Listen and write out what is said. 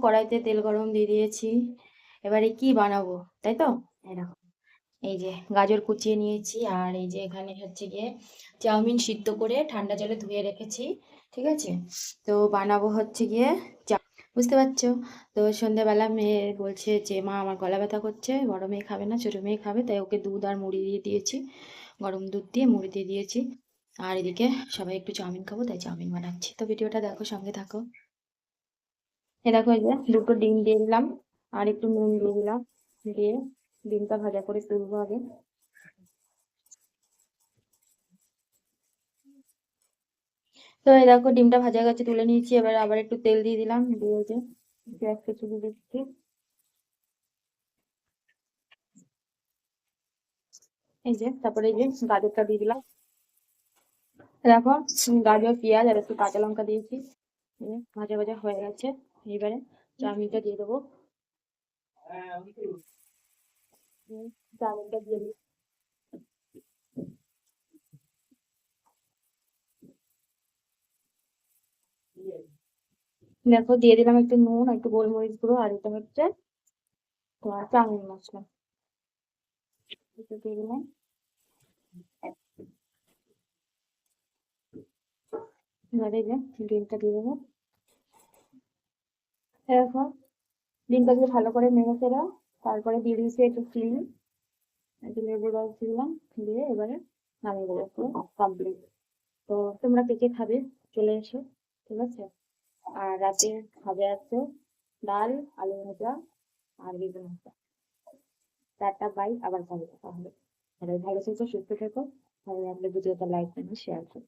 কড়াইতে তেল গরম দিয়ে দিয়েছি। এবারে কি বানাবো, তাই তো? এই দেখো, এই যে গাজর কুচিয়ে নিয়েছি, আর এই যে এখানে হচ্ছে গিয়ে চাউমিন সিদ্ধ করে ঠান্ডা জলে ধুয়ে রেখেছি। ঠিক আছে, তো বানাবো হচ্ছে গিয়ে বুঝতে পারছো? তো সন্ধ্যাবেলা মেয়ে বলছে যে মা আমার গলা ব্যথা করছে, বড় মেয়ে খাবে না, ছোট মেয়ে খাবে, তাই ওকে দুধ আর মুড়ি দিয়ে দিয়েছি, গরম দুধ দিয়ে মুড়ি দিয়ে দিয়েছি। আর এদিকে সবাই একটু চাউমিন খাবো, তাই চাউমিন বানাচ্ছি। তো ভিডিওটা দেখো, সঙ্গে থাকো। এ দেখো, এই যে দুটো ডিম দিয়ে দিলাম, আর একটু নুন দিয়ে দিলাম, দিয়ে ডিমটা ভাজা করে তুলবো আগে। তো এই দেখো, ডিমটা ভাজা গেছে, তুলে নিয়েছি। এবার আবার একটু তেল দিয়ে দিলাম, দিয়ে যে পেঁয়াজ কুচি দিয়ে দিচ্ছি। এই যে তারপরে এই যে গাজরটা দিয়ে দিলাম। দেখো, গাজর পেঁয়াজ আর একটু কাঁচা লঙ্কা দিয়েছি। এই যে ভাজা ভাজা হয়ে গেছে। এবারে চাউমিনটা দিয়ে দেবো। চাউমিনটা দিয়ে দিই। দেখো, দিয়ে দিলাম একটু নুন, একটু গোলমরিচ গুঁড়ো, আর এটা হচ্ছে তোমার চাউমিন মশলা। এটা দিয়ে দিলাম। এবারে এই যে ডিমটা দিয়ে দেবো। দেখো, ডিমটা দিয়ে ভালো করে নেড়ে চেড়ে তারপরে দিয়ে দিয়েছি একটু চিনি, একটু লেবুর রস দিলাম, দিয়ে এবারে নামিয়ে দেবো, পুরো কমপ্লিট। তো তোমরা কে কে খাবে, চলে এসো। ঠিক আছে, আর রাতে খাবে আছে ডাল, আলু ভাজা আর বেগুন ভাজা। চারটা বাই আবার খাবে তাহলে। ভালো থেকো, সুস্থ থেকো। ভালো লাগলে ভিডিওটা লাইক করো, শেয়ার করো।